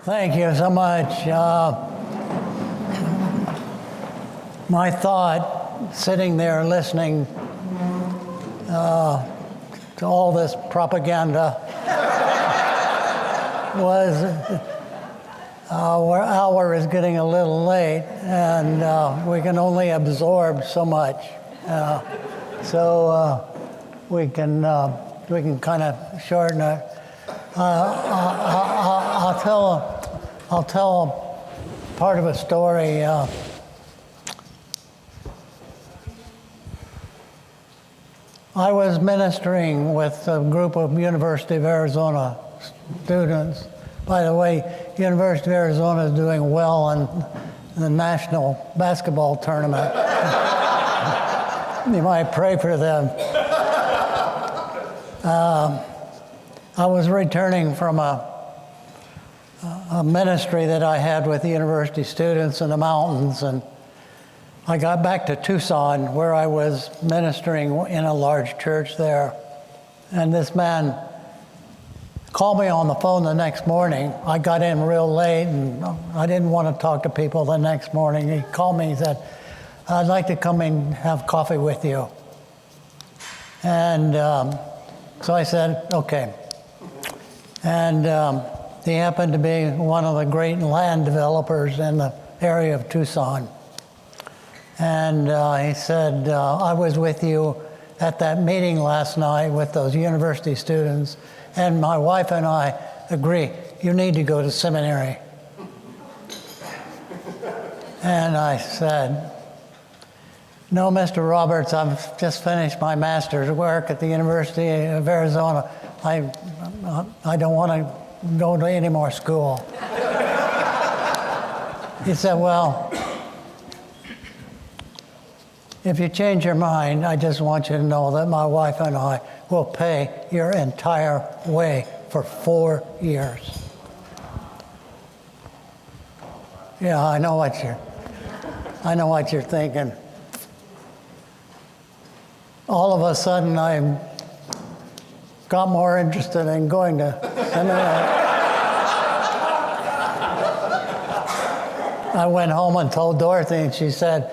Thank you so much. My thought, sitting there listening to all this propaganda, was our hour is getting a little late, and we can only absorb so much. So we can kind of shorten it. I'll tell part of a story. I was ministering with a group of University of Arizona students. By the way, University of Arizona is doing well in the national basketball tournament. You might pray for them. I was returning from a ministry that I had with the university students in the mountains, and I got back to Tucson, where I was ministering in a large church there. And this man called me on the phone the next morning. I got in real late, and I didn't want to talk to people the next morning. He called me and said, "I'd like to come and have coffee with you." And so I said, okay. And he happened to be one of the great land developers in the area of Tucson. And he said, I was with you at that meeting last night with those university students, and my wife and I agree, you need to go to seminary. And I said, no, Mr. Roberts, I've just finished my master's work at the University of Arizona. I don't want to go to any more school. He said, well, if you change your mind, I just want you to know that my wife and I will pay your entire way for 4 years. Yeah, I know what you're thinking. All of a sudden, I got more interested in going to seminary. I went home and told Dorothy, and she said,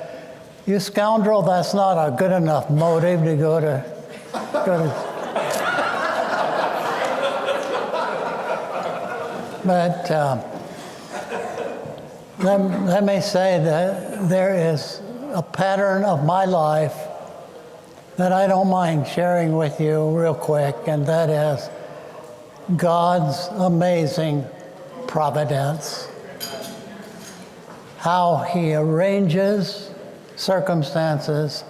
"You scoundrel, that's not a good enough motive to go to." But let me say that there is a pattern of my life that I don't mind sharing with you real quick, and that is God's amazing providence. How He arranges circumstances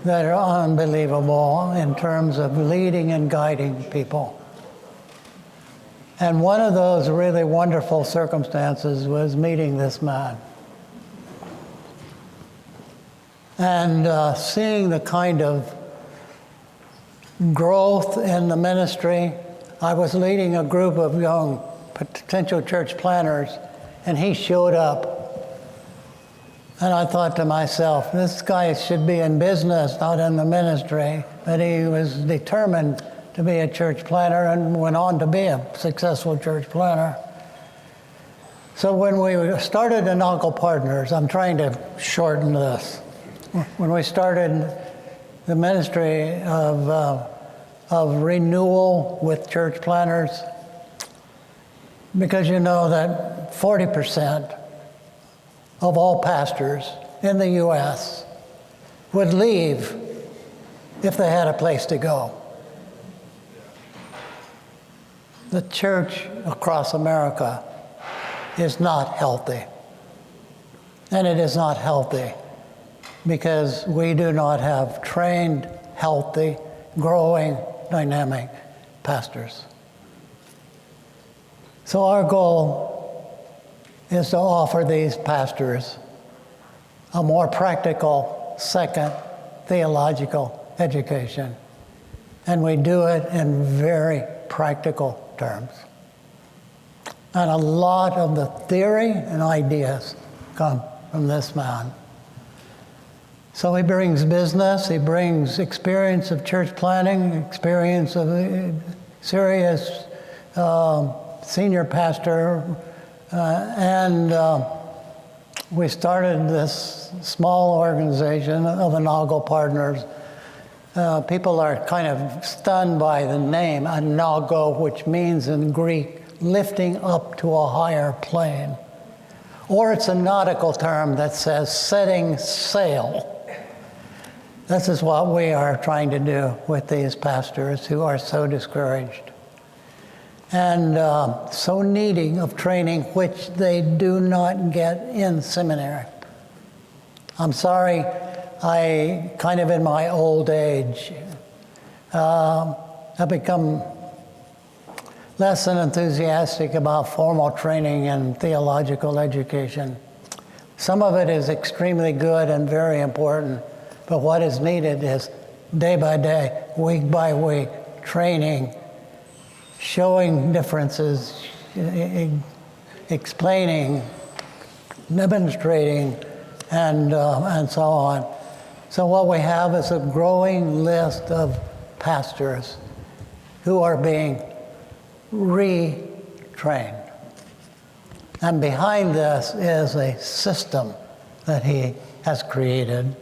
that are unbelievable in terms of leading and guiding people. And one of those really wonderful circumstances was meeting this man. And seeing the kind of growth in the ministry. I was leading a group of young potential church planners, and he showed up. And I thought to myself, this guy should be in business, not in the ministry. But he was determined to be a church planner and went on to be a successful church planner. So when we started Anágo Partners, I'm trying to shorten this. When we started the ministry of Renewal with church planners, because you know that 40% of all pastors in the U.S. would leave if they had a place to go. The church across America is not healthy. And it is not healthy because we do not have trained, healthy, growing, dynamic pastors. So our goal is to offer these pastors a more practical, second, theological education. And we do it in very practical terms. And a lot of the theory and ideas come from this man. So he brings business, he brings experience of church planning, experience of serious senior pastor And we started this small organization of Anágo Partners. People are kind of stunned by the name, Anágo, which means in Greek, lifting up to a higher plane. Or it's a nautical term that says setting sail. This is what we are trying to do with these pastors who are so discouraged and so needing of training, which they do not get in seminary. I'm sorry, I kind of in my old age have become less than enthusiastic about formal training and theological education. Some of it is extremely good and very important, but what is needed is day by day, week by week, training, showing differences, explaining, demonstrating, and so on. So what we have is a growing list of pastors who are being retrained. And behind this is a system that he has created.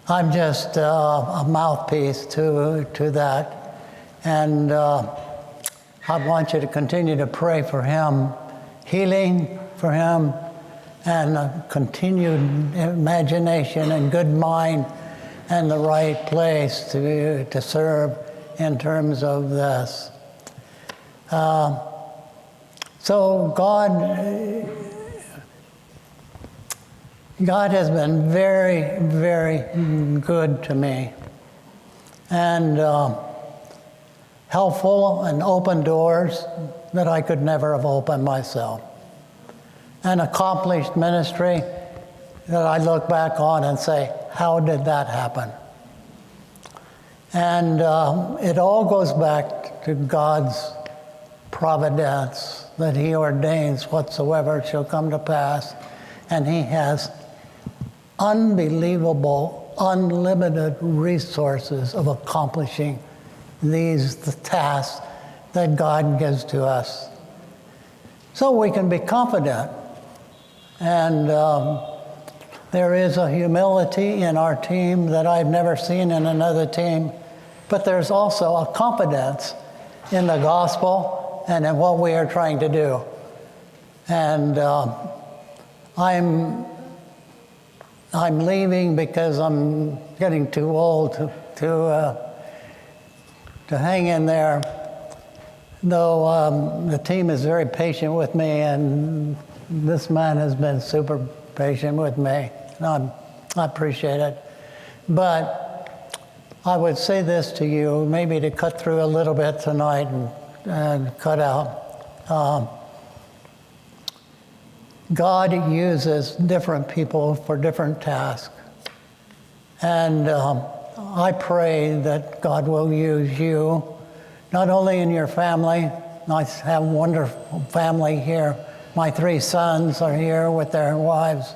I'm just a mouthpiece to that. And I want you to continue to pray for him, healing for him, and a continued imagination and good mind and the right place to serve in terms of this. So God has been very, very good to me and helpful and opened doors that I could never have opened myself. An accomplished ministry that I look back on and say, how did that happen? And it all goes back to God's providence, that he ordains whatsoever shall come to pass. And he has unbelievable, unlimited resources of accomplishing the tasks that God gives to us. So we can be confident. And there is a humility in our team that I've never seen in another team. But there's also a confidence in the gospel and in what we are trying to do. And I'm leaving because I'm getting too old to hang in there. Though the team is very patient with me, and this man has been super patient with me. And I appreciate it. But I would say this to you, maybe to cut through a little bit tonight and cut out. God uses different people for different tasks. And I pray that God will use you, not only in your family. I have a wonderful family here. My 3 sons are here with their wives.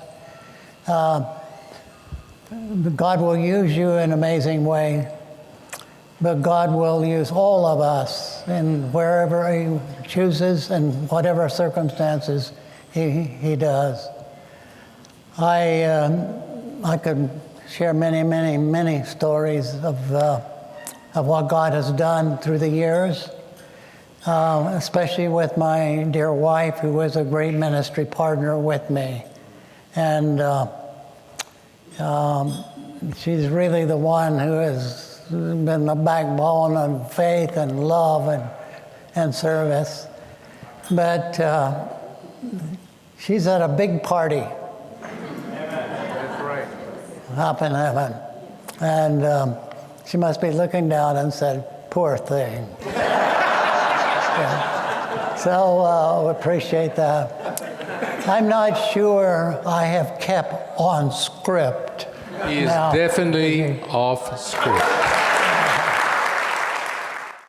God will use you in an amazing way. But God will use all of us in wherever he chooses and whatever circumstances he does. I could share many, many, many stories of what God has done through the years, especially with my dear wife, who was a great ministry partner with me. And she's really the one who has been the backbone of faith and love and service. But she's at a big party. That's right. Up in heaven. And she must be looking down and said, poor thing. Yeah. So appreciate that. I'm not sure I have kept on script. He is definitely off script.